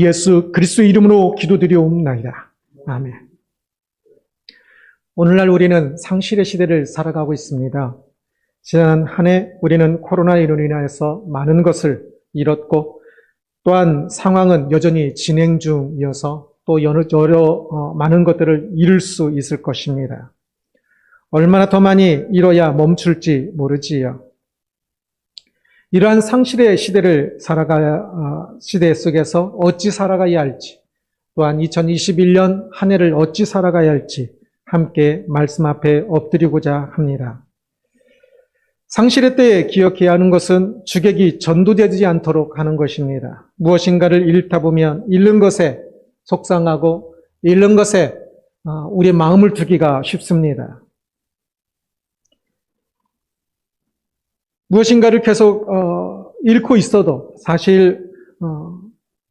예수 그리스도 이름으로 기도드리옵나이다. 아멘. 오늘날 우리는 상실의 시대를 살아가고 있습니다. 지난 한 해 우리는 코로나19로 인하여서 많은 것을 잃었고 또한 상황은 여전히 진행 중이어서 또 여러 많은 것들을 잃을 수 있을 것입니다. 얼마나 더 많이 잃어야 멈출지 모르지요. 이러한 상실의 시대 속에서 어찌 살아가야 할지, 또한 2021년 한 해를 어찌 살아가야 할지 함께 말씀 앞에 엎드리고자 합니다. 상실의 때에 기억해야 하는 것은 주객이 전도되지 않도록 하는 것입니다. 무엇인가를 잃다 보면 잃는 것에 속상하고 잃는 것에 우리의 마음을 두기가 쉽습니다. 무엇인가를 계속 잃고 있어도 사실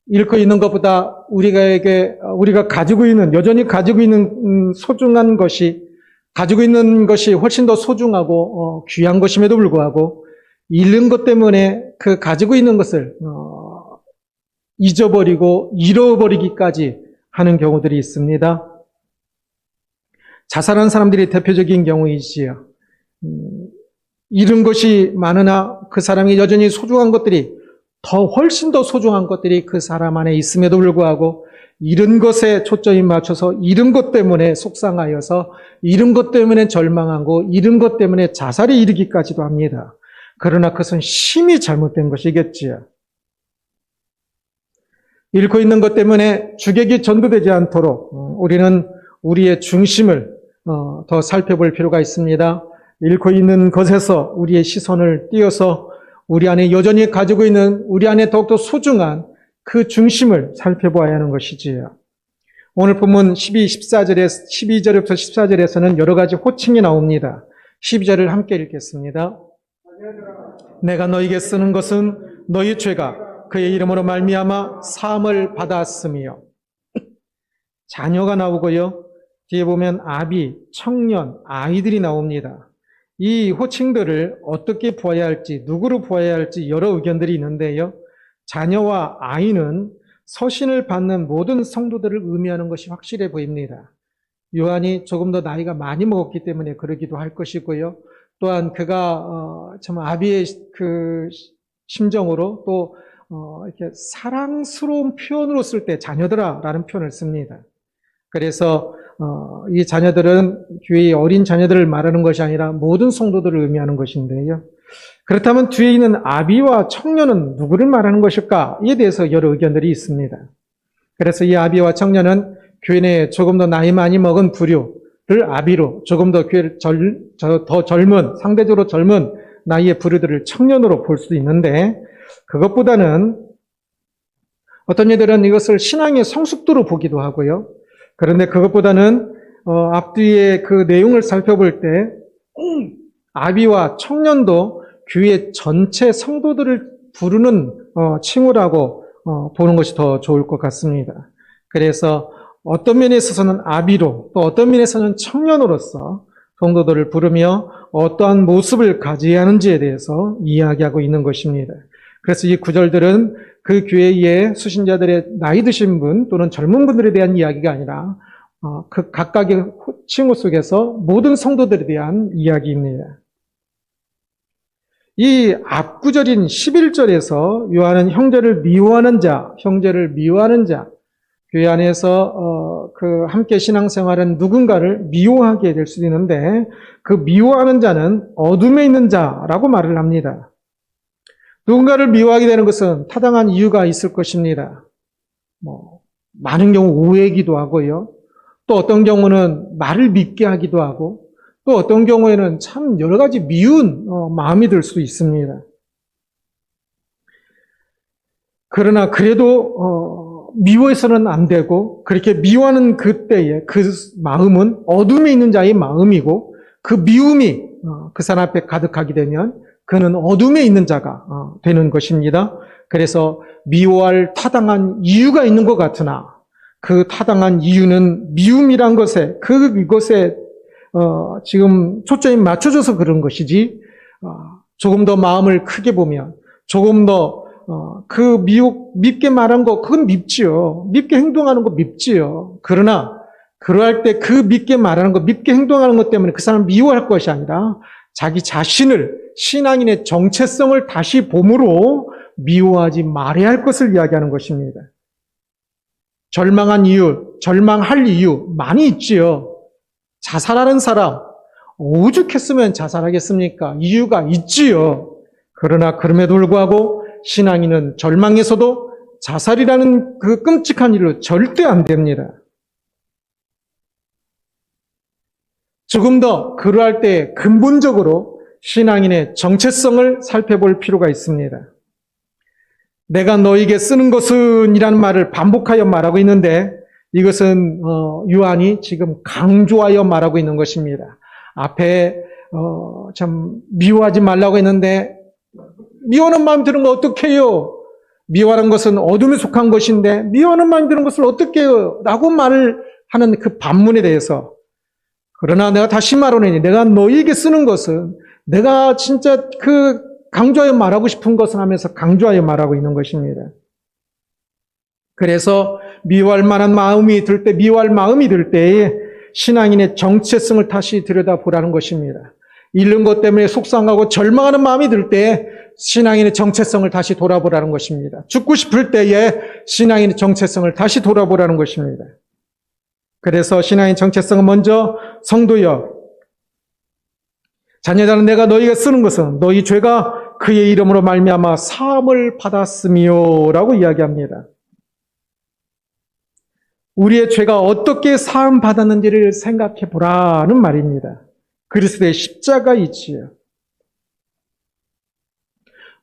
잃고 있는 것보다 우리가 가지고 있는, 여전히 가지고 있는 소중한 것이, 가지고 있는 것이 훨씬 더 소중하고 귀한 것임에도 불구하고 잃는 것 때문에 그 가지고 있는 것을 잊어버리고 잃어버리기까지 하는 경우들이 있습니다. 자살한 사람들이 대표적인 경우이지요. 잃은 것이 많으나 그 사람이 여전히 소중한 것들이 훨씬 더 소중한 것들이 그 사람 안에 있음에도 불구하고 잃은 것에 초점이 맞춰서 잃은 것 때문에 속상하여서 잃은 것 때문에 절망하고 잃은 것 때문에 자살에 이르기까지도 합니다. 그러나 그것은 심히 잘못된 것이겠지요. 잃고 있는 것 때문에 주객이 전도되지 않도록 우리는 우리의 중심을 더 살펴볼 필요가 있습니다. 잃고 있는 것에서 우리의 시선을 띄어서 우리 안에 여전히 가지고 있는, 우리 안에 더욱더 소중한 그 중심을 살펴보아야 하는 것이지요. 오늘 본문 12절부터 14절에서는 여러 가지 호칭이 나옵니다. 12절을 함께 읽겠습니다. 내가 너에게 쓰는 것은 너희 죄가 그의 이름으로 말미암아 사함을 받았으며, 자녀가 나오고요. 뒤에 보면 아비, 청년, 아이들이 나옵니다. 이 호칭들을 어떻게 보아야 할지, 누구로 보아야 할지 여러 의견들이 있는데요. 자녀와 아이는 서신을 받는 모든 성도들을 의미하는 것이 확실해 보입니다. 요한이 조금 더 나이가 많이 먹었기 때문에 그러기도 할 것이고요. 또한 그가 참 아비의 그 심정으로 또 이렇게 사랑스러운 표현으로 쓸 때 자녀들아라는 표현을 씁니다. 그래서 이 자녀들은 교회의 어린 자녀들을 말하는 것이 아니라 모든 성도들을 의미하는 것인데요. 그렇다면 뒤에 있는 아비와 청년은 누구를 말하는 것일까에 대해서 여러 의견들이 있습니다. 그래서 이 아비와 청년은 교회 내에 조금 더 나이 많이 먹은 부류를 아비로, 조금 더 교회를 더 젊은, 상대적으로 젊은 나이의 부류들을 청년으로 볼 수도 있는데, 그것보다는 어떤 이들은 이것을 신앙의 성숙도로 보기도 하고요. 그런데 그것보다는 앞뒤의 그 내용을 살펴볼 때 아비와 청년도 교회 전체 성도들을 부르는 칭호라고 보는 것이 더 좋을 것 같습니다. 그래서 어떤 면에 있어서는 아비로, 또 어떤 면에서는 청년으로서 성도들을 부르며 어떠한 모습을 가져야 하는지에 대해서 이야기하고 있는 것입니다. 그래서 이 구절들은 그 교회의 수신자들의 나이 드신 분 또는 젊은 분들에 대한 이야기가 아니라 그 각각의 칭호 속에서 모든 성도들에 대한 이야기입니다. 이 앞구절인 11절에서 요한은 형제를 미워하는 자, 교회 안에서 그 함께 신앙생활은 누군가를 미워하게 될 수도 있는데 그 미워하는 자는 어둠에 있는 자라고 말을 합니다. 누군가를 미워하게 되는 것은 타당한 이유가 있을 것입니다. 많은 경우 오해이기도 하고요. 또 어떤 경우는 말을 믿게 하기도 하고, 또 어떤 경우에는 참 여러 가지 미운 마음이 들 수 있습니다. 그러나 그래도 미워해서는 안 되고, 그렇게 미워하는 그때에 그 마음은 어둠에 있는 자의 마음이고, 그 미움이 그 사람 앞에 가득하게 되면 그는 어둠에 있는 자가 되는 것입니다. 그래서 미워할 타당한 이유가 있는 것 같으나 그 타당한 이유는 미움이란 것에, 그것에 지금 초점이 맞춰져서 그런 것이지, 조금 더 마음을 크게 보면, 조금 더 그 밉게 말한 거, 그건 밉지요. 밉게 행동하는 거 밉지요. 그러나, 그러할 때 그 밉게 말하는 거, 밉게 행동하는 것 때문에 그 사람을 미워할 것이 아니라 자기 자신을, 신앙인의 정체성을 다시 봄으로 미워하지 말아야 할 것을 이야기하는 것입니다. 절망한 이유, 절망할 이유 많이 있지요. 자살하는 사람, 오죽했으면 자살하겠습니까? 이유가 있지요. 그러나 그럼에도 불구하고 신앙인은 절망에서도 자살이라는 그 끔찍한 일로 절대 안 됩니다. 조금 더 그러할 때 근본적으로 신앙인의 정체성을 살펴볼 필요가 있습니다. 내가 너에게 쓰는 것은 이라는 말을 반복하여 말하고 있는데 이것은 요한이 지금 강조하여 말하고 있는 것입니다. 앞에 참 미워하지 말라고 했는데 미워하는 마음 드는 거 어떻게 해요? 미워하는 것은 어둠에 속한 것인데 미워하는 마음 드는 것을 어떻게 해요? 라고 말을 하는 그 반문에 대해서 그러나 내가 다시 말하노니 내가 너희에게 쓰는 것은 내가 진짜 그 강조하여 말하고 싶은 것을 하면서 강조하여 말하고 있는 것입니다. 그래서 미워할 만한 마음이 들 때, 미워할 마음이 들 때에 신앙인의 정체성을 다시 들여다보라는 것입니다. 잃는 것 때문에 속상하고 절망하는 마음이 들 때에 신앙인의 정체성을 다시 돌아보라는 것입니다. 죽고 싶을 때에 신앙인의 정체성을 다시 돌아보라는 것입니다. 그래서 신앙인 정체성은 먼저 성도여 자녀들은 내가 너희가 쓰는 것은 너희 죄가 그의 이름으로 말미암아 사함을 받았으며 라고 이야기합니다. 우리의 죄가 어떻게 사함 받았는지를 생각해 보라는 말입니다. 그리스도의 십자가 있지요.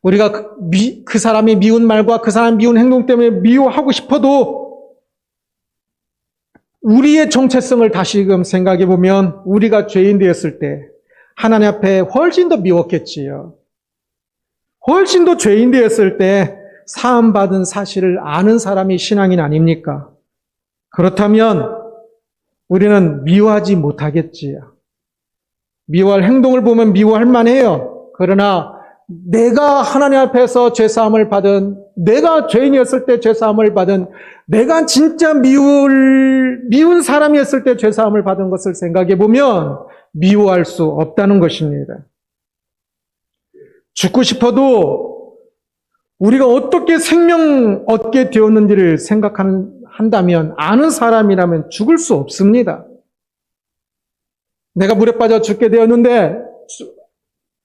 우리가 그 사람이 미운 말과 그 사람이 미운 행동 때문에 미워하고 싶어도 우리의 정체성을 다시금 생각해 보면 우리가 죄인 되었을 때 하나님 앞에 훨씬 더 미웠겠지요. 훨씬 더 죄인 되었을 때 사함받은 사실을 아는 사람이 신앙인 아닙니까? 그렇다면 우리는 미워하지 못하겠지요. 미워할 행동을 보면 미워할 만해요. 그러나 내가 하나님 앞에서 죄사함을 받은, 내가 죄인이었을 때 죄사함을 받은, 내가 진짜 미운 사람이었을 때 죄사함을 받은 것을 생각해 보면 미워할 수 없다는 것입니다. 죽고 싶어도 우리가 어떻게 생명 얻게 되었는지를 생각한다면 아는 사람이라면 죽을 수 없습니다. 내가 물에 빠져 죽게 되었는데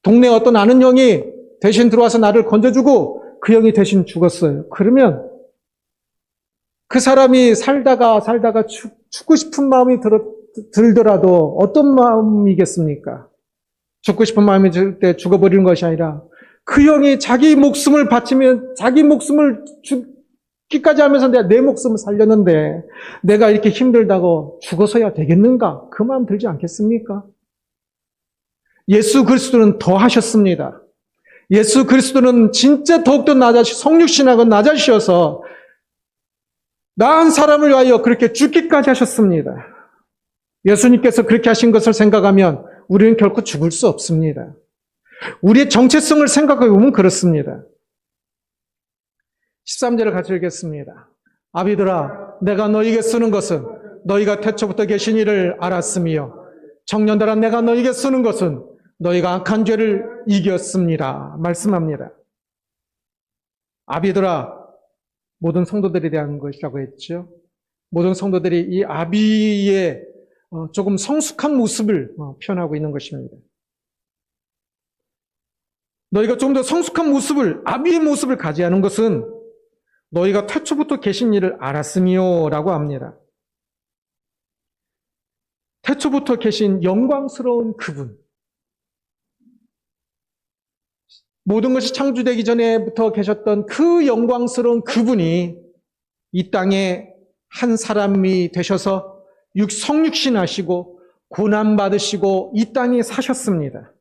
동네 어떤 아는 형이 대신 들어와서 나를 건져주고 그 형이 대신 죽었어요. 그러면 그 사람이 살다가 죽고 싶은 마음이 들더라도 어떤 마음이겠습니까? 죽고 싶은 마음이 들 때 죽어버리는 것이 아니라 그 형이 자기 목숨을 바치면 자기 목숨을 죽기까지 하면서 내 목숨을 살렸는데 내가 이렇게 힘들다고 죽어서야 되겠는가? 그 마음 들지 않겠습니까? 예수 그리스도는 더 하셨습니다. 예수 그리스도는 진짜 더욱더 성육신하고 낮아지셔서 나은 사람을 위하여 그렇게 죽기까지 하셨습니다. 예수님께서 그렇게 하신 것을 생각하면 우리는 결코 죽을 수 없습니다. 우리의 정체성을 생각해 보면 그렇습니다. 13절을 같이 읽겠습니다. 아비들아 내가 너희에게 쓰는 것은 너희가 태초부터 계신 이를 알았으며 청년들아 내가 너희에게 쓰는 것은 너희가 악한 죄를 이겼습니다. 말씀합니다. 아비들아 모든 성도들에 대한 것이라고 했죠. 모든 성도들이 이 아비의 조금 성숙한 모습을 표현하고 있는 것입니다. 너희가 좀 더 성숙한 모습을, 아비의 모습을 가져야 하는 것은 너희가 태초부터 계신 일을 알았으며 라고 합니다. 태초부터 계신 영광스러운 그분. 모든 것이 창조되기 전에부터 계셨던 그 영광스러운 그분이 이 땅에 한 사람이 되셔서 성육신하시고 고난받으시고 이 땅에 사셨습니다.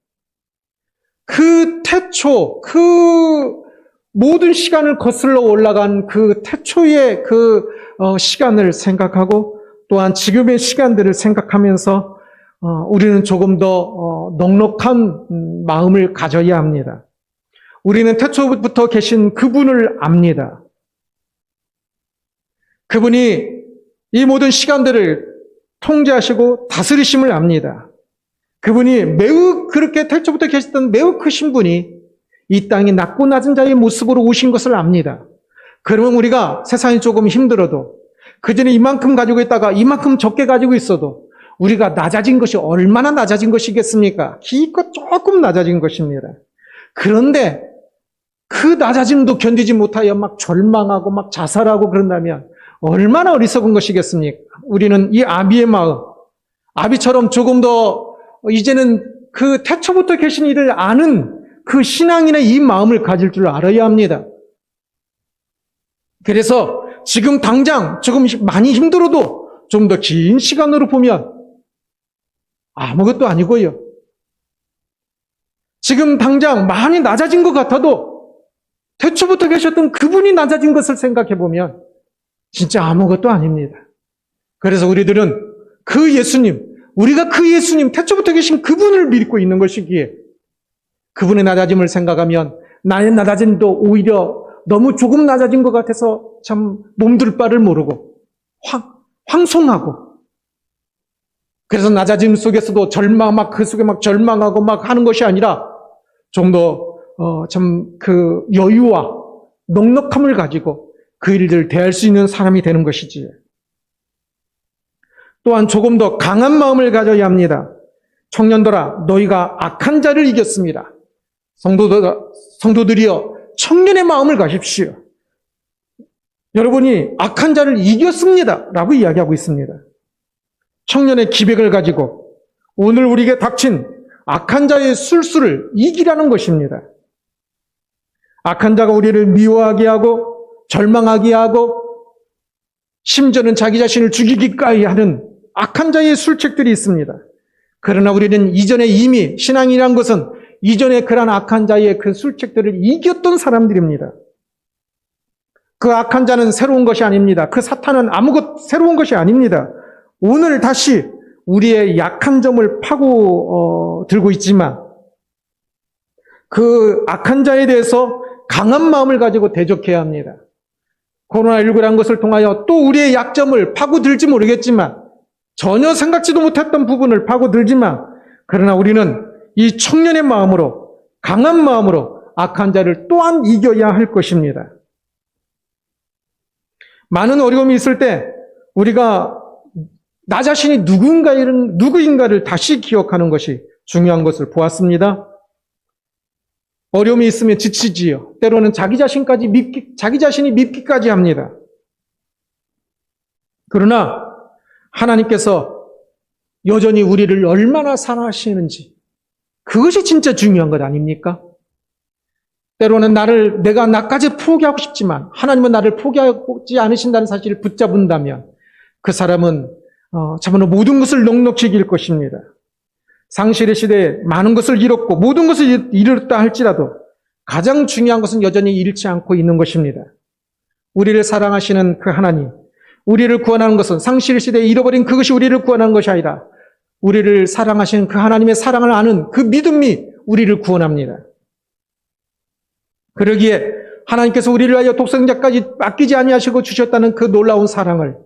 그 태초, 그 모든 시간을 거슬러 올라간 그 태초의 그 시간을 생각하고 또한 지금의 시간들을 생각하면서 우리는 조금 더 넉넉한 마음을 가져야 합니다. 우리는 태초부터 계신 그분을 압니다. 그분이 이 모든 시간들을 통제하시고 다스리심을 압니다. 그분이 매우 그렇게 태초부터 계셨던 매우 크신 분이 이 땅에 낮고 낮은 자의 모습으로 오신 것을 압니다. 그러면 우리가 세상이 조금 힘들어도 그전에 이만큼 가지고 있다가 이만큼 적게 가지고 있어도 우리가 낮아진 것이 얼마나 낮아진 것이겠습니까? 기껏 조금 낮아진 것입니다. 그런데 그 낮아짐도 견디지 못하여 막 절망하고 막 자살하고 그런다면 얼마나 어리석은 것이겠습니까? 우리는 이 아비의 마음, 아비처럼 조금 더 이제는 그 태초부터 계신 이를 아는 그 신앙인의 이 마음을 가질 줄 알아야 합니다. 그래서 지금 당장 조금 많이 힘들어도 좀 더 긴 시간으로 보면 아무것도 아니고요. 지금 당장 많이 낮아진 것 같아도 태초부터 계셨던 그분이 낮아진 것을 생각해 보면 진짜 아무것도 아닙니다. 그래서 우리들은 그 예수님, 우리가 그 예수님, 태초부터 계신 그분을 믿고 있는 것이기에 그분의 낮아짐을 생각하면 나의 낮아짐도 오히려 너무 조금 낮아진 것 같아서 참 몸둘 바를 모르고 황송하고 그래서 낮아짐 속에서도 그 속에 막 절망하고 막 하는 것이 아니라 좀 더 참 그 여유와 넉넉함을 가지고 그 일들을 대할 수 있는 사람이 되는 것이지. 또한 조금 더 강한 마음을 가져야 합니다. 청년들아, 너희가 악한 자를 이겼습니다. 성도들이여, 청년의 마음을 가십시오. 여러분이 악한 자를 이겼습니다. 라고 이야기하고 있습니다. 청년의 기백을 가지고 오늘 우리에게 닥친 악한 자의 술수를 이기라는 것입니다. 악한 자가 우리를 미워하게 하고 절망하게 하고 심지어는 자기 자신을 죽이기까지 하는 악한 자의 술책들이 있습니다. 그러나 우리는 이전에 이미 신앙이란 것은 이전에 그러한 악한 자의 그 술책들을 이겼던 사람들입니다. 그 악한 자는 새로운 것이 아닙니다. 그 사탄은 아무것 새로운 것이 아닙니다. 오늘 다시 우리의 약한 점을 파고 들고 있지만 그 악한 자에 대해서 강한 마음을 가지고 대적해야 합니다. 코로나19라는 것을 통하여 또 우리의 약점을 파고들지 모르겠지만 전혀 생각지도 못했던 부분을 파고들지만 그러나 우리는 이 청년의 마음으로 강한 마음으로 악한 자를 또한 이겨야 할 것입니다. 많은 어려움이 있을 때 우리가 나 자신이 누구인가를 다시 기억하는 것이 중요한 것을 보았습니다. 어려움이 있으면 지치지요. 때로는 자기 자신이 밉기까지 합니다. 그러나 하나님께서 여전히 우리를 얼마나 사랑하시는지 그것이 진짜 중요한 것 아닙니까? 때로는 내가 나까지 포기하고 싶지만 하나님은 나를 포기하지 않으신다는 사실을 붙잡은다면 그 사람은 참으로 모든 것을 넉넉히 이길 것입니다. 상실의 시대에 많은 것을 잃었고 모든 것을 잃었다 할지라도 가장 중요한 것은 여전히 잃지 않고 있는 것입니다. 우리를 사랑하시는 그 하나님, 우리를 구원하는 것은 상실의 시대에 잃어버린 그것이 우리를 구원하는 것이 아니라 우리를 사랑하시는 그 하나님의 사랑을 아는 그 믿음이 우리를 구원합니다. 그러기에 하나님께서 우리를 위하여 독생자까지 아끼지 아니하시고 주셨다는 그 놀라운 사랑을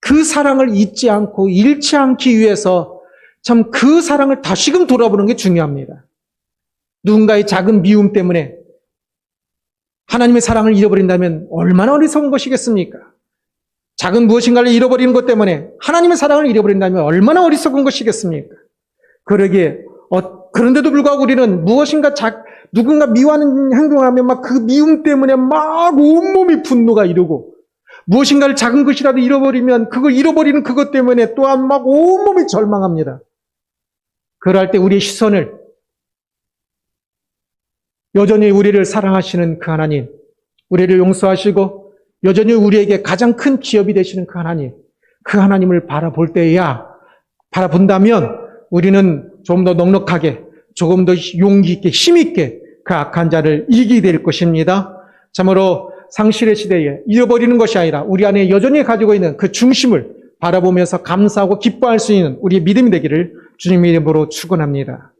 그 사랑을 잊지 않고 잃지 않기 위해서 참 그 사랑을 다시금 돌아보는 게 중요합니다. 누군가의 작은 미움 때문에 하나님의 사랑을 잃어버린다면 얼마나 어리석은 것이겠습니까? 작은 무엇인가를 잃어버리는 것 때문에 하나님의 사랑을 잃어버린다면 얼마나 어리석은 것이겠습니까? 그러기에 그런데도 불구하고 우리는 누군가 미워하는 행동을 하면 막 그 미움 때문에 막 온몸이 분노가 이르고 무엇인가를 작은 것이라도 잃어버리면 그걸 잃어버리는 그것 때문에 또한 막 온몸이 절망합니다. 그럴 때 우리의 시선을 여전히 우리를 사랑하시는 그 하나님, 우리를 용서하시고 여전히 우리에게 가장 큰 기업이 되시는 그 하나님을 바라본다면 우리는 좀 더 넉넉하게, 조금 더 용기 있게, 힘 있게 그 악한 자를 이기게 될 것입니다. 참으로 상실의 시대에 잃어버리는 것이 아니라 우리 안에 여전히 가지고 있는 그 중심을 바라보면서 감사하고 기뻐할 수 있는 우리의 믿음이 되기를 주님의 이름으로 축원합니다.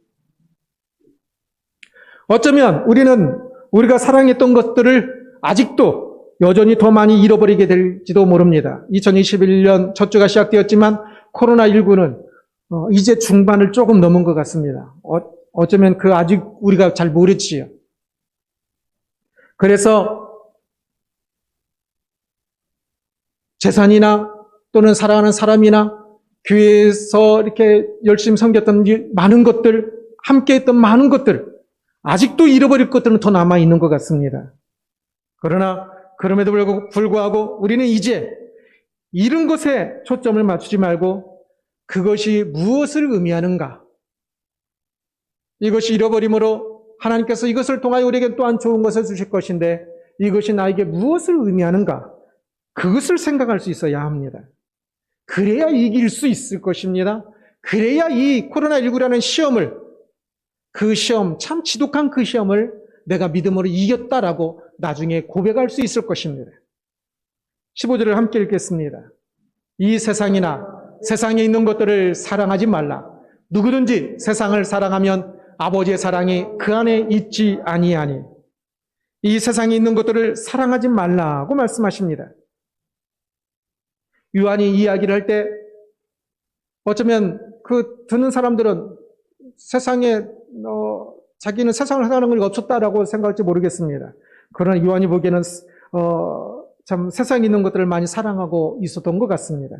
어쩌면 우리는 우리가 사랑했던 것들을 아직도 여전히 더 많이 잃어버리게 될지도 모릅니다. 2021년 첫 주가 시작되었지만 코로나19는 이제 중반을 조금 넘은 것 같습니다. 어쩌면 아직 우리가 잘 모르지요. 그래서 재산이나 또는 사랑하는 사람이나 교회에서 이렇게 열심히 섬겼던 많은 것들, 함께 했던 많은 것들, 아직도 잃어버릴 것들은 더 남아있는 것 같습니다. 그러나 그럼에도 불구하고 우리는 이제 잃은 것에 초점을 맞추지 말고 그것이 무엇을 의미하는가? 이것이 잃어버림으로 하나님께서 이것을 통하여 우리에게 또한 좋은 것을 주실 것인데 이것이 나에게 무엇을 의미하는가? 그것을 생각할 수 있어야 합니다. 그래야 이길 수 있을 것입니다. 그래야 이 코로나19라는 시험을, 그 시험, 참 지독한 그 시험을 내가 믿음으로 이겼다라고 나중에 고백할 수 있을 것입니다. 15절을 함께 읽겠습니다. 이 세상이나 세상에 있는 것들을 사랑하지 말라. 누구든지 세상을 사랑하면 아버지의 사랑이 그 안에 있지 아니하니. 이 세상에 있는 것들을 사랑하지 말라고 말씀하십니다. 요한이 이야기를 할 때 어쩌면 듣는 사람들은 세상에 자기는 세상을 사랑하는 것이 없었다라고 생각할지 모르겠습니다. 그러나 요한이 보기에는 참 세상에 있는 것들을 많이 사랑하고 있었던 것 같습니다.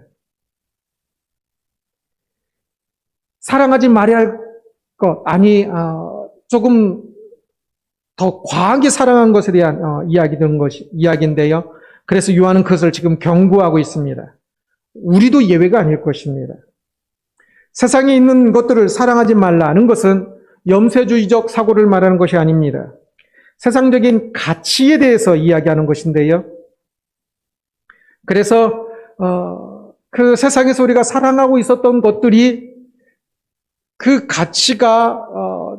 사랑하지 말아야 할 것, 조금 더 과하게 사랑한 것에 대한 이야기인데요. 그래서 요한은 그것을 지금 경고하고 있습니다. 우리도 예외가 아닐 것입니다. 세상에 있는 것들을 사랑하지 말라는 것은 염세주의적 사고를 말하는 것이 아닙니다. 세상적인 가치에 대해서 이야기하는 것인데요. 그래서 그 세상에서 우리가 사랑하고 있었던 것들이 그 가치가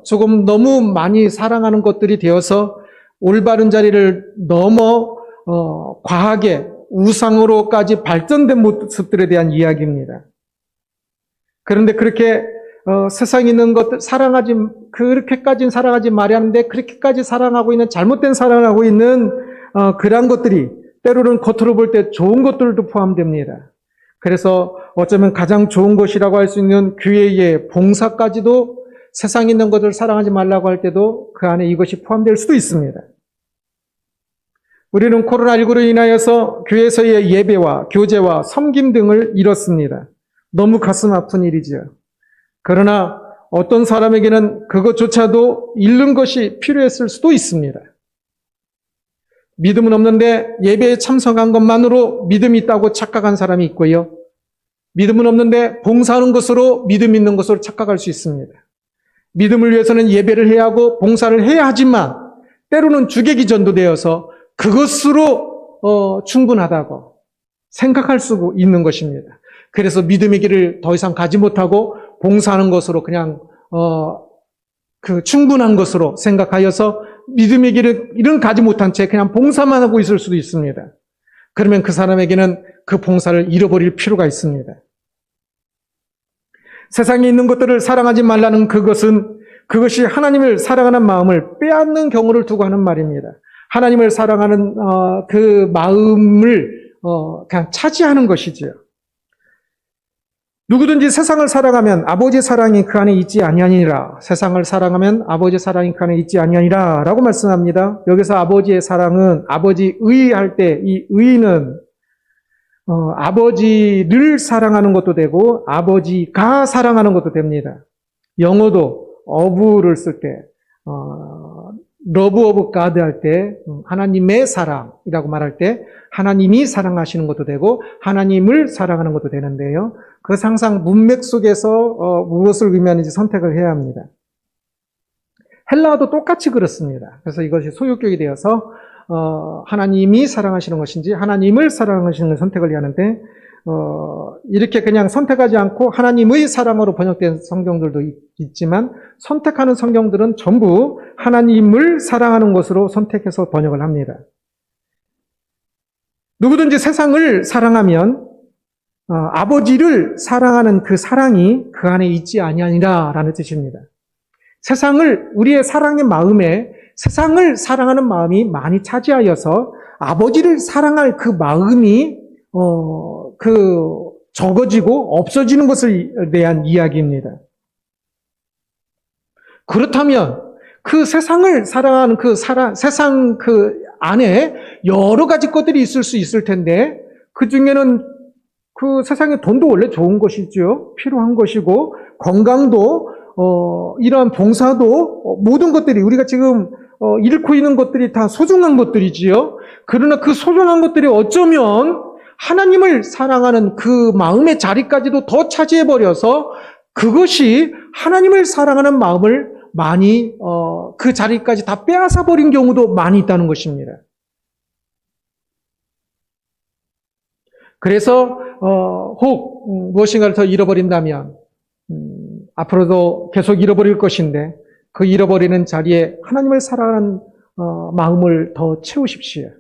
조금 너무 많이 사랑하는 것들이 되어서 올바른 자리를 넘어 과하게 우상으로까지 발전된 모습들에 대한 이야기입니다. 그런데 그렇게 세상에 있는 것들 그렇게까지는 사랑하지 말아야 하는데 그렇게까지 사랑하고 있는 잘못된 사랑을 하고 있는 그러한 것들이 때로는 겉으로 볼 때 좋은 것들도 포함됩니다. 그래서 어쩌면 가장 좋은 것이라고 할 수 있는 교회의 봉사까지도 세상에 있는 것을 사랑하지 말라고 할 때도 그 안에 이것이 포함될 수도 있습니다. 우리는 코로나19로 인하여서 교회에서의 예배와 교제와 섬김 등을 잃었습니다. 너무 가슴 아픈 일이지요. 그러나 어떤 사람에게는 그것조차도 잃는 것이 필요했을 수도 있습니다. 믿음은 없는데 예배에 참석한 것만으로 믿음이 있다고 착각한 사람이 있고요. 믿음은 없는데 봉사하는 것으로 믿음 있는 것으로 착각할 수 있습니다. 믿음을 위해서는 예배를 해야 하고 봉사를 해야 하지만 때로는 주객이 전도되어서 그것으로 충분하다고 생각할 수 있는 것입니다. 그래서 믿음의 길을 더 이상 가지 못하고 봉사하는 것으로 그냥 충분한 것으로 생각하여서 믿음의 길을 가지 못한 채 그냥 봉사만 하고 있을 수도 있습니다. 그러면 그 사람에게는 그 봉사를 잃어버릴 필요가 있습니다. 세상에 있는 것들을 사랑하지 말라는 그것이 하나님을 사랑하는 마음을 빼앗는 경우를 두고 하는 말입니다. 하나님을 사랑하는 그 마음을 그냥 차지하는 것이지요. 누구든지 세상을 사랑하면 아버지의 사랑이 그 안에 있지 아니하니라. 세상을 사랑하면 아버지의 사랑이 그 안에 있지 아니하니라 라고 말씀합니다. 여기서 아버지의 사랑은 아버지의 할 때 이 의는 아버지를 사랑하는 것도 되고 아버지가 사랑하는 것도 됩니다. 영어도 어부를 쓸 때 love of God 할 때 하나님의 사랑이라고 말할 때 하나님이 사랑하시는 것도 되고 하나님을 사랑하는 것도 되는데요. 그것은 항상 문맥 속에서 무엇을 의미하는지 선택을 해야 합니다. 헬라어도 똑같이 그렇습니다. 그래서 이것이 소유격이 되어서 하나님이 사랑하시는 것인지 하나님을 사랑하시는 선택을 해야 하는데 이렇게 그냥 선택하지 않고 하나님의 사랑으로 번역된 성경들도 있지만 선택하는 성경들은 전부 하나님을 사랑하는 것으로 선택해서 번역을 합니다. 누구든지 세상을 사랑하면 아버지를 사랑하는 그 사랑이 그 안에 있지 아니하니라 라는 뜻입니다. 우리의 사랑의 마음에 세상을 사랑하는 마음이 많이 차지하여서 아버지를 사랑할 그 마음이 적어지고 없어지는 것에 대한 이야기입니다. 그렇다면 그 세상을 사랑하는 세상 그 안에 여러 가지 것들이 있을 수 있을 텐데 그 중에는 그 세상에 돈도 원래 좋은 것이죠. 필요한 것이고 건강도 이러한 봉사도 모든 것들이 우리가 지금 잃고 있는 것들이 다 소중한 것들이지요. 그러나 그 소중한 것들이 어쩌면 하나님을 사랑하는 그 마음의 자리까지도 더 차지해버려서 그것이 하나님을 사랑하는 마음을 많이 그 자리까지 다 빼앗아 버린 경우도 많이 있다는 것입니다. 그래서 혹 무엇인가를 더 잃어버린다면 앞으로도 계속 잃어버릴 것인데 그 잃어버리는 자리에 하나님을 사랑하는 마음을 더 채우십시오.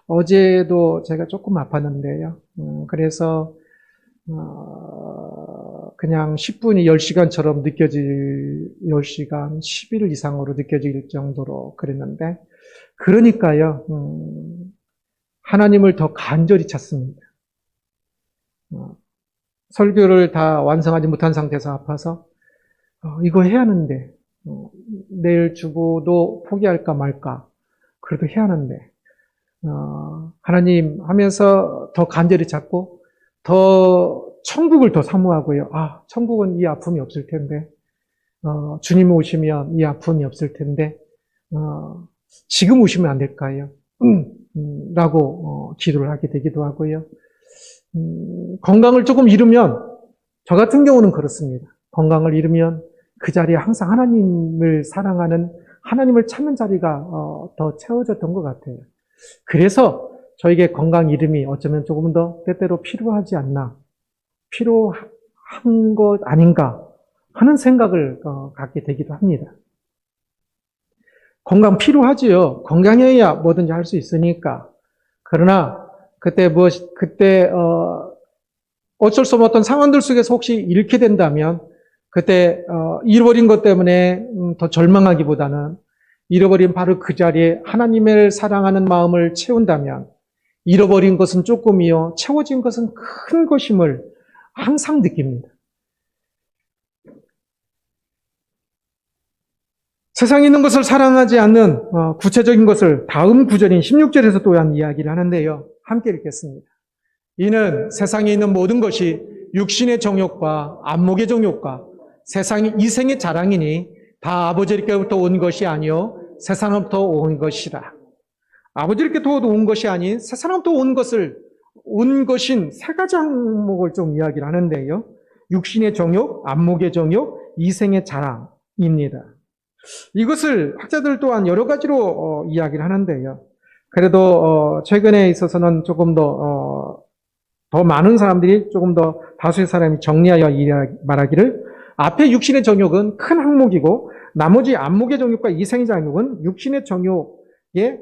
어제도 제가 조금 아팠는데요. 그래서 그냥 10분이 10시간처럼 10시간, 10일 이상으로 느껴질 정도로 그랬는데 그러니까요. 하나님을 더 간절히 찾습니다. 설교를 다 완성하지 못한 상태에서 아파서 이거 해야 하는데 내일 주보도 포기할까 말까 그래도 해야 하는데 하나님 하면서 더 간절히 찾고 더 천국을 더 사모하고요. 천국은 이 아픔이 없을 텐데 주님 오시면 이 아픔이 없을 텐데 지금 오시면 안 될까요? 라고 기도를 하게 되기도 하고요. 건강을 조금 잃으면 저 같은 경우는 그렇습니다. 건강을 잃으면 그 자리에 항상 하나님을 사랑하는 하나님을 찾는 자리가 더 채워졌던 것 같아요. 그래서 저에게 건강 잃음이 어쩌면 조금 더 때때로 필요하지 않나, 필요한 것 아닌가 하는 생각을 갖게 되기도 합니다. 건강 필요하지요. 건강해야 뭐든지 할 수 있으니까. 그러나 그때 어쩔 수 없는 어떤 상황들 속에서 혹시 잃게 된다면 그때 잃어버린 것 때문에 더 절망하기보다는 잃어버린 바로 그 자리에 하나님을 사랑하는 마음을 채운다면 잃어버린 것은 조금이요 채워진 것은 큰 것임을 항상 느낍니다. 세상에 있는 것을 사랑하지 않는 구체적인 것을 다음 구절인 16절에서 또한 이야기를 하는데요. 함께 읽겠습니다. 이는 세상에 있는 모든 것이 육신의 정욕과 안목의 정욕과 세상의 이생의 자랑이니 다 아버지께로부터 온 것이 아니요 세상으로부터 온 것이라. 아버지께로부터 온 것이 아닌 세상으로부터 온 것인 세 가지 항목을 좀 이야기를 하는데요. 육신의 정욕, 안목의 정욕, 이생의 자랑입니다. 이것을 학자들 또한 여러 가지로 이야기를 하는데요. 그래도 최근에 있어서는 조금 더 많은 사람들이 조금 더 다수의 사람이 정리하여 말하기를 앞에 육신의 정욕은 큰 항목이고 나머지 안목의 정욕과 이생의 정욕은 육신의 정욕의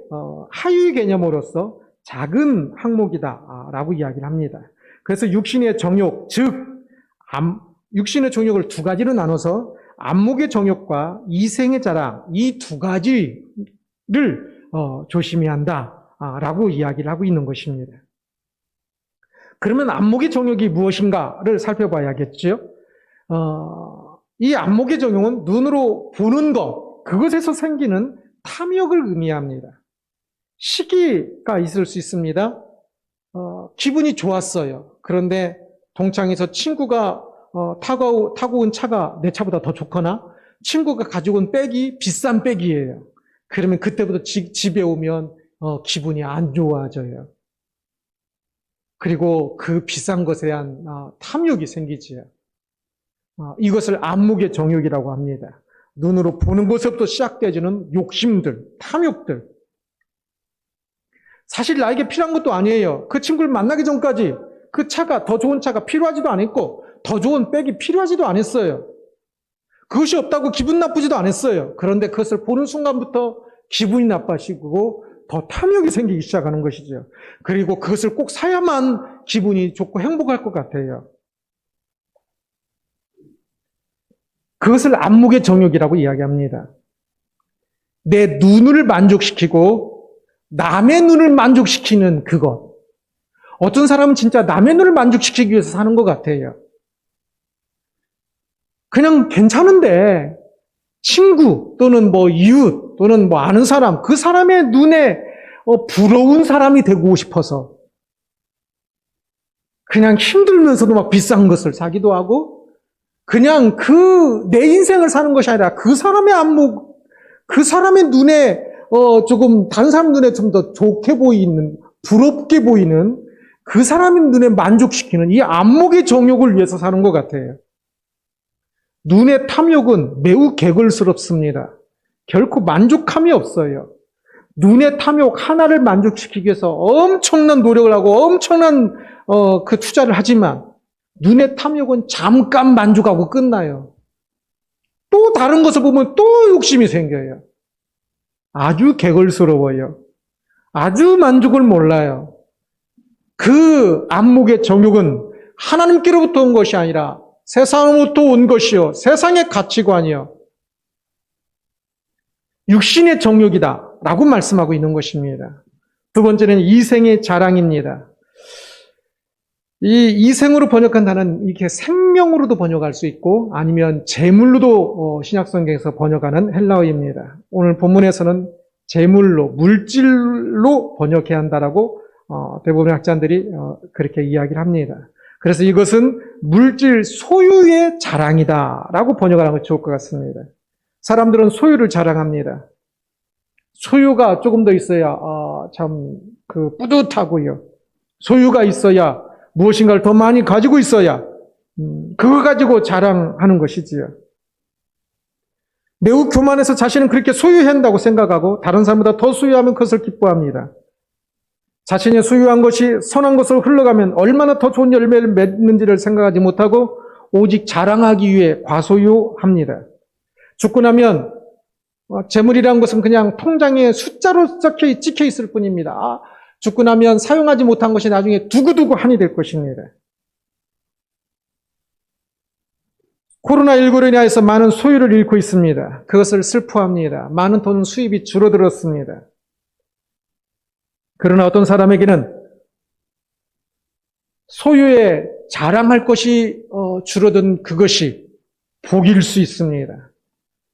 하위 개념으로서 작은 항목이다라고 이야기를 합니다. 그래서 육신의 정욕, 즉 육신의 정욕을 두 가지로 나눠서 안목의 정욕과 이생의 자랑 이 두 가지를 조심해야 한다라고 이야기를 하고 있는 것입니다. 그러면 안목의 정욕이 무엇인가를 살펴봐야겠죠. 이 안목의 정욕은 눈으로 보는 것, 그것에서 생기는 탐욕을 의미합니다. 시기가 있을 수 있습니다. 기분이 좋았어요. 그런데 동창에서 친구가 타고 온 차가 내 차보다 더 좋거나 친구가 가지고 온 백이 비싼 백이에요. 그러면 그때부터 집에 오면 기분이 안 좋아져요. 그리고 그 비싼 것에 대한 탐욕이 생기지요. 이것을 안목의 정욕이라고 합니다. 눈으로 보는 것부터 시작되어지는 욕심들, 탐욕들. 사실 나에게 필요한 것도 아니에요. 그 친구를 만나기 전까지 그 차가, 더 좋은 차가 필요하지도 않았고 더 좋은 백이 필요하지도 않았어요. 그것이 없다고 기분 나쁘지도 않았어요. 그런데 그것을 보는 순간부터 기분이 나빠지고 더 탐욕이 생기기 시작하는 것이죠. 그리고 그것을 꼭 사야만 기분이 좋고 행복할 것 같아요. 그것을 안목의 정욕이라고 이야기합니다. 내 눈을 만족시키고 남의 눈을 만족시키는 그것. 어떤 사람은 진짜 남의 눈을 만족시키기 위해서 사는 것 같아요. 그냥 괜찮은데 친구 또는 이웃 또는 아는 사람, 그 사람의 눈에 부러운 사람이 되고 싶어서 그냥 힘들면서도 막 비싼 것을 사기도 하고, 그냥 내 인생을 사는 것이 아니라 그 사람의 안목, 그 사람의 눈에 조금 다른 사람 눈에 좀 더 좋게 보이는, 부럽게 보이는 그 사람의 눈에 만족시키는 이 안목의 정욕을 위해서 사는 것 같아요. 눈의 탐욕은 매우 개걸스럽습니다. 결코 만족함이 없어요. 눈의 탐욕 하나를 만족시키기 위해서 엄청난 노력을 하고 엄청난 그 투자를 하지만 눈의 탐욕은 잠깐 만족하고 끝나요. 또 다른 것을 보면 또 욕심이 생겨요. 아주 개걸스러워요. 아주 만족을 몰라요. 그 안목의 정욕은 하나님께로부터 온 것이 아니라 세상으로부터 온 것이요, 세상의 가치관이요, 육신의 정욕이다 라고 말씀하고 있는 것입니다. 두 번째는 이생의 자랑입니다. 이 이생으로 번역한 단어는 이렇게 생명으로도 번역할 수 있고 아니면 재물로도 신약성경에서 번역하는 헬라어입니다. 오늘 본문에서는 재물로, 물질로 번역해야 한다라고 대부분 학자들이 그렇게 이야기를 합니다. 그래서 이것은 물질 소유의 자랑이다라고 번역하는 것이 좋을 것 같습니다. 사람들은 소유를 자랑합니다. 소유가 조금 더 있어야 참 뿌듯하고요. 소유가 있어야 무엇인가를 더 많이 가지고 있어야 그거 가지고 자랑하는 것이지요. 매우 교만해서 자신은 그렇게 소유해야 한다고 생각하고 다른 사람보다 더 소유하면 그것을 기뻐합니다. 자신이 소유한 것이 선한 것으로 흘러가면 얼마나 더 좋은 열매를 맺는지를 생각하지 못하고 오직 자랑하기 위해 과소유합니다. 죽고 나면 재물이라는 것은 그냥 통장에 숫자로 찍혀 있을 뿐입니다. 죽고 나면 사용하지 못한 것이 나중에 두고두고 한이 될 것입니다. 코로나19로 인하여서 많은 소유를 잃고 있습니다. 그것을 슬퍼합니다. 많은 돈 수입이 줄어들었습니다. 그러나 어떤 사람에게는 소유에 자랑할 것이 줄어든 그것이 복일 수 있습니다.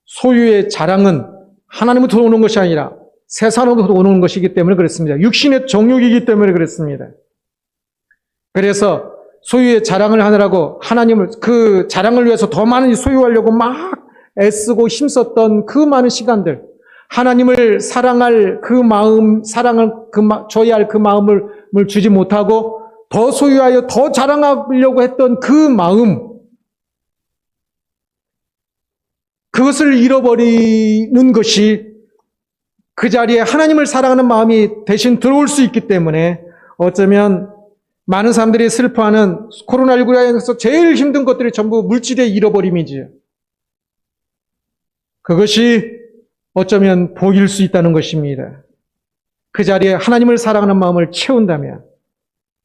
소유의 자랑은 하나님으로부터 오는 것이 아니라 세상으로부터 오는 것이기 때문에 그렇습니다. 육신의 정욕이기 때문에 그렇습니다. 그래서 소유의 자랑을 하느라고 하나님을 그 자랑을 위해서 더 많이 소유하려고 막 애쓰고 힘썼던 그 많은 시간들, 하나님을 사랑할 그 마음, 줘야 할 그 마음을 주지 못하고 더 소유하여 더 자랑하려고 했던 그 마음, 그것을 잃어버리는 것이 그 자리에 하나님을 사랑하는 마음이 대신 들어올 수 있기 때문에 어쩌면 많은 사람들이 슬퍼하는 코로나19에서 제일 힘든 것들이 전부 물질의 잃어버림이지요. 그것이 어쩌면 복일 수 있다는 것입니다. 그 자리에 하나님을 사랑하는 마음을 채운다면,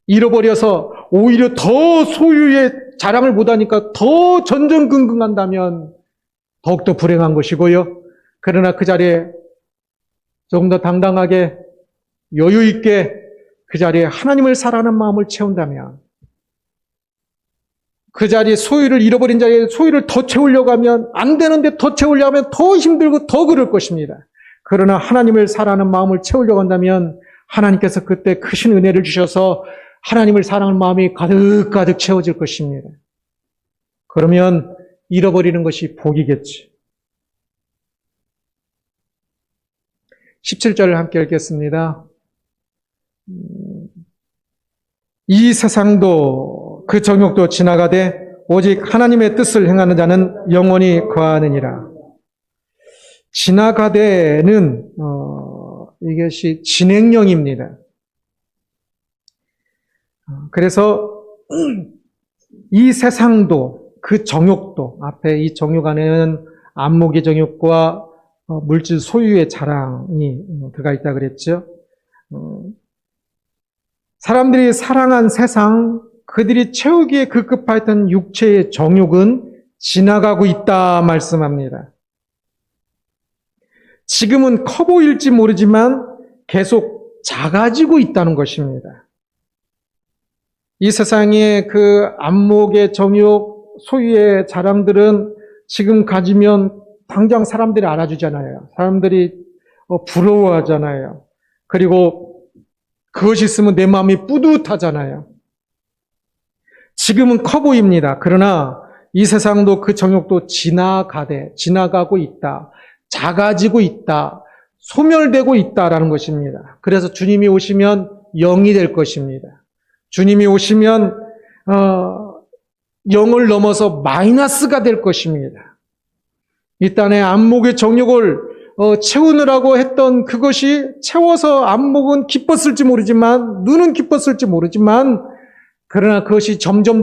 잃어버려서 오히려 더 소유의 자랑을 못하니까 더 전전긍긍한다면 더욱더 불행한 것이고요. 그러나 그 자리에 조금 더 당당하게 여유 있게 그 자리에 하나님을 사랑하는 마음을 채운다면, 그 자리에 소유를 잃어버린 자리에 소유를 더 채우려고 하면, 안 되는데 더 채우려고 하면 더 힘들고 더 그럴 것입니다. 그러나 하나님을 사랑하는 마음을 채우려고 한다면 하나님께서 그때 크신 은혜를 주셔서 하나님을 사랑하는 마음이 가득가득 채워질 것입니다. 그러면 잃어버리는 것이 복이겠지. 17절을 함께 읽겠습니다. 이 세상도 그 정욕도 지나가되 오직 하나님의 뜻을 행하는 자는 영원히 거하느니라. 지나가되는 이것이 진행형입니다. 그래서 이 세상도 그 정욕도, 앞에 이 정욕 안에는 안목의 정욕과 물질 소유의 자랑이 들어가 있다 그랬죠. 사람들이 사랑한 세상, 그들이 채우기에 급급하였던 육체의 정욕은 지나가고 있다 말씀합니다. 지금은 커 보일지 모르지만 계속 작아지고 있다는 것입니다. 이 세상의 그 안목의 정욕, 소유의 자랑들은 지금 가지면 당장 사람들이 알아주잖아요. 사람들이 부러워하잖아요. 그리고 그것이 있으면 내 마음이 뿌듯하잖아요. 지금은 커 보입니다. 그러나 이 세상도 그 정욕도 지나가고 있다. 작아지고 있다. 소멸되고 있다라는 것입니다. 그래서 주님이 오시면 0이 될 것입니다. 주님이 오시면 0을 넘어서 마이너스가 될 것입니다. 이 땅의 안목의 정욕을 채우느라고 했던 그것이 채워서 안목은 기뻤을지 모르지만 눈은 기뻤을지 모르지만 그러나 그것이 점점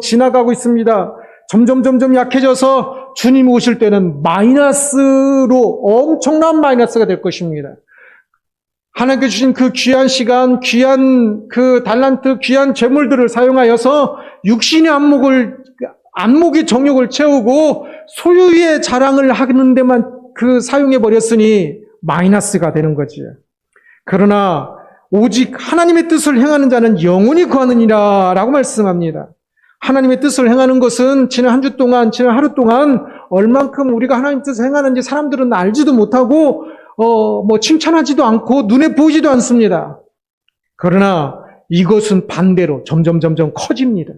지나가고 있습니다. 점점 약해져서 주님이 오실 때는 마이너스로 엄청난 마이너스가 될 것입니다. 하나님께 주신 그 귀한 시간, 귀한 그 달란트, 귀한 재물들을 사용하여서 육신의 안목의 정욕을 채우고 소유의 자랑을 하는 데만 그 사용해 버렸으니 마이너스가 되는 거지요. 그러나 오직 하나님의 뜻을 행하는 자는 영원히 거하느니라 라고 말씀합니다. 하나님의 뜻을 행하는 것은 지난 한 주 동안, 지난 하루 동안 얼만큼 우리가 하나님 뜻을 행하는지 사람들은 알지도 못하고 칭찬하지도 않고 눈에 보이지도 않습니다. 그러나 이것은 반대로 점점 커집니다.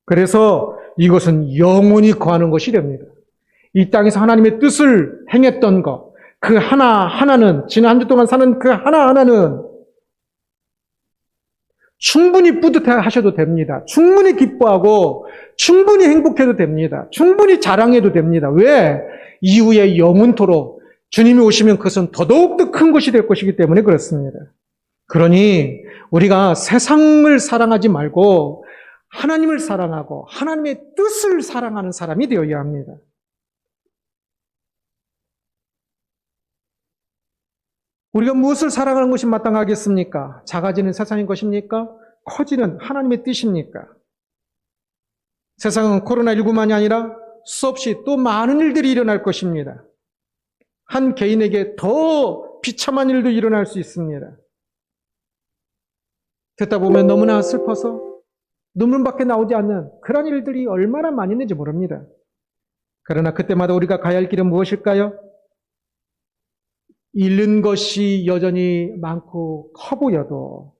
그래서 이것은 영원히 거하는 것이 됩니다. 이 땅에서 하나님의 뜻을 행했던 것, 그 하나하나는, 지난 한 주 동안 사는 그 하나하나는 충분히 뿌듯해 하셔도 됩니다. 충분히 기뻐하고 충분히 행복해도 됩니다. 충분히 자랑해도 됩니다. 왜? 이후에 영원토록 주님이 오시면 그것은 더더욱 큰 것이 될 것이기 때문에 그렇습니다. 그러니 우리가 세상을 사랑하지 말고 하나님을 사랑하고 하나님의 뜻을 사랑하는 사람이 되어야 합니다. 우리가 무엇을 사랑하는 것이 마땅하겠습니까? 작아지는 세상인 것입니까? 커지는 하나님의 뜻입니까? 세상은 코로나19만이 아니라 수없이 또 많은 일들이 일어날 것입니다. 한 개인에게 더 비참한 일도 일어날 수 있습니다. 듣다 보면 너무나 슬퍼서 눈물밖에 나오지 않는 그런 일들이 얼마나 많이 있는지 모릅니다. 그러나 그때마다 우리가 가야 할 길은 무엇일까요? 잃는 것이 여전히 많고 커 보여도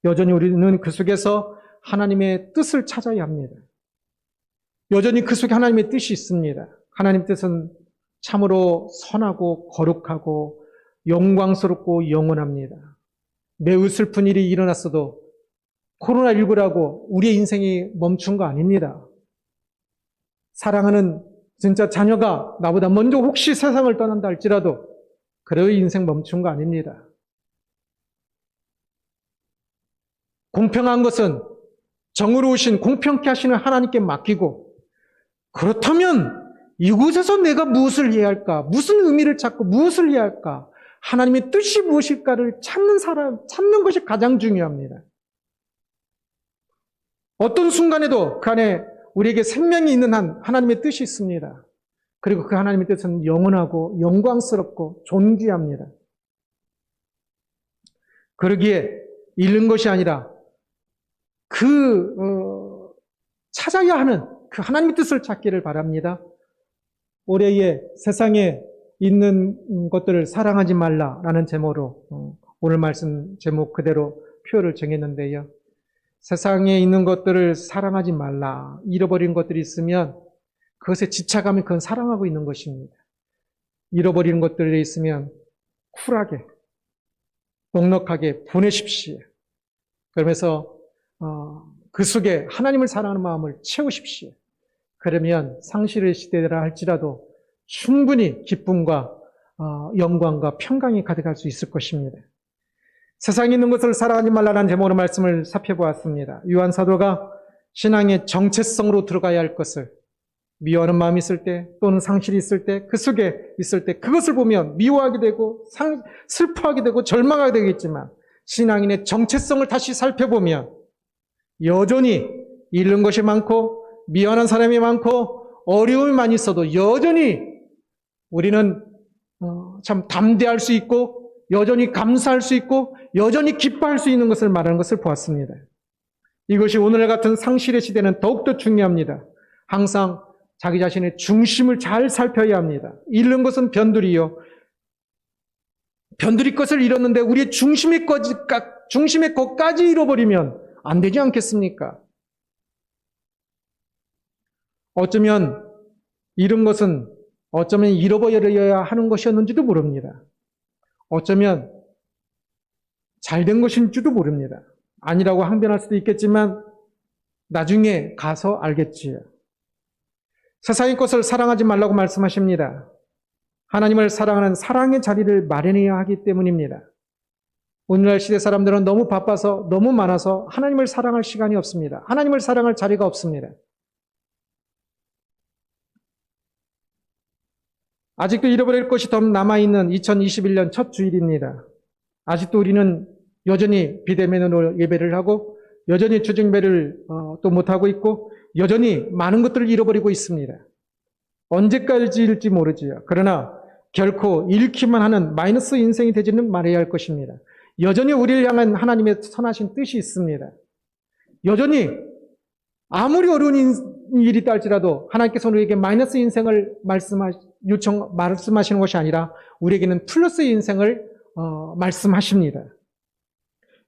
여전히 우리는 그 속에서 하나님의 뜻을 찾아야 합니다. 여전히 그 속에 하나님의 뜻이 있습니다. 하나님의 뜻은 참으로 선하고 거룩하고 영광스럽고 영원합니다. 매우 슬픈 일이 일어났어도 코로나19라고 우리의 인생이 멈춘 거 아닙니다. 사랑하는 진짜 자녀가 나보다 먼저 혹시 세상을 떠난다 할지라도 그래의 인생 멈춘 거 아닙니다. 공평한 것은 정의로우신 공평케 하시는 하나님께 맡기고 그렇다면 이곳에서 내가 무엇을 해야 할까? 무슨 의미를 찾고 무엇을 해야 할까? 하나님의 뜻이 무엇일까를 찾는 것이 가장 중요합니다. 어떤 순간에도 그 안에 우리에게 생명이 있는 한 하나님의 뜻이 있습니다. 그리고 그 하나님의 뜻은 영원하고 영광스럽고 존귀합니다. 그러기에 잃는 것이 아니라 찾아야 하는 그 하나님의 뜻을 찾기를 바랍니다. 올해의 세상에 있는 것들을 사랑하지 말라라는 제목으로 오늘 말씀 제목 그대로 표를 정했는데요. 세상에 있는 것들을 사랑하지 말라. 잃어버린 것들이 있으면 그것에 지쳐가면 그건 사랑하고 있는 것입니다. 잃어버리는 것들이 있으면 쿨하게, 넉넉하게 보내십시오. 그러면서 그 속에 하나님을 사랑하는 마음을 채우십시오. 그러면 상실의 시대라 할지라도 충분히 기쁨과 영광과 평강이 가득할 수 있을 것입니다. 세상에 있는 것을 사랑하지 말라는 제목으로 말씀을 살펴보았습니다. 요한 사도가 신앙의 정체성으로 들어가야 할 것을 미워하는 마음이 있을 때 또는 상실이 있을 때 그 속에 있을 때 그것을 보면 미워하게 되고 슬퍼하게 되고 절망하게 되겠지만 신앙인의 정체성을 다시 살펴보면 여전히 잃는 것이 많고 미워하는 사람이 많고 어려움이 많이 있어도 여전히 우리는 참 담대할 수 있고 여전히 감사할 수 있고 여전히 기뻐할 수 있는 것을 말하는 것을 보았습니다. 이것이 오늘 같은 상실의 시대는 더욱더 중요합니다. 항상 자기 자신의 중심을 잘 살펴야 합니다. 잃는 것은 변두리요. 변두리 것을 잃었는데 우리의 중심의 것까지 잃어버리면 안 되지 않겠습니까? 어쩌면 잃은 것은 어쩌면 잃어버려야 하는 것이었는지도 모릅니다. 어쩌면 잘된 것인지도 모릅니다. 아니라고 항변할 수도 있겠지만 나중에 가서 알겠지요. 세상의 것을 사랑하지 말라고 말씀하십니다. 하나님을 사랑하는 사랑의 자리를 마련해야 하기 때문입니다. 오늘날 시대 사람들은 너무 바빠서 너무 많아서 하나님을 사랑할 시간이 없습니다. 하나님을 사랑할 자리가 없습니다. 아직도 잃어버릴 것이 더 남아있는 2021년 첫 주일입니다. 아직도 우리는 여전히 비대면으로 예배를 하고 여전히 주중배를 또 못하고 있고 여전히 많은 것들을 잃어버리고 있습니다. 언제까지일지 모르지요. 그러나 결코 잃기만 하는 마이너스 인생이 되지는 말아야 할 것입니다. 여전히 우리를 향한 하나님의 선하신 뜻이 있습니다. 여전히 아무리 어려운 일이 있다 할지라도 하나님께서 우리에게 마이너스 인생을 말씀하시는 것이 아니라 우리에게는 플러스 인생을 말씀하십니다.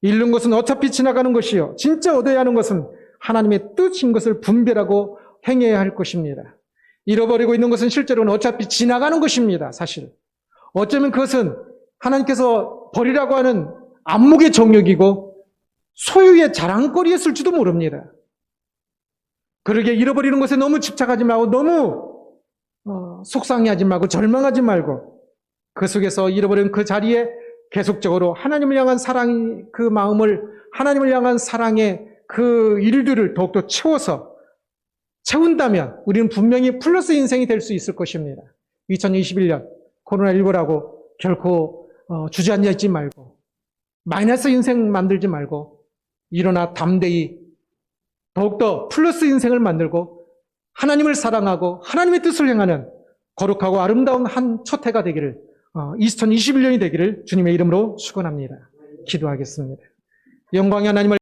잃는 것은 어차피 지나가는 것이요. 진짜 얻어야 하는 것은 하나님의 뜻인 것을 분별하고 행해야 할 것입니다. 잃어버리고 있는 것은 실제로는 어차피 지나가는 것입니다. 사실. 어쩌면 그것은 하나님께서 버리라고 하는 안목의 정욕이고 소유의 자랑거리였을지도 모릅니다. 그러게 잃어버리는 것에 너무 집착하지 말고 너무 속상해하지 말고 절망하지 말고 그 속에서 잃어버린 그 자리에 계속적으로 하나님을 향한 사랑이 그 마음을 하나님을 향한 사랑의 그 일들을 더욱더 채운다면 우리는 분명히 플러스 인생이 될 수 있을 것입니다. 2021년 코로나19라고 결코 주저앉아 있지 말고 마이너스 인생 만들지 말고 일어나 담대히 더욱더 플러스 인생을 만들고 하나님을 사랑하고 하나님의 뜻을 행하는 거룩하고 아름다운 한 첫 해가 되기를 2021년이 되기를 주님의 이름으로 축원합니다. 기도하겠습니다. 영광의 하나님을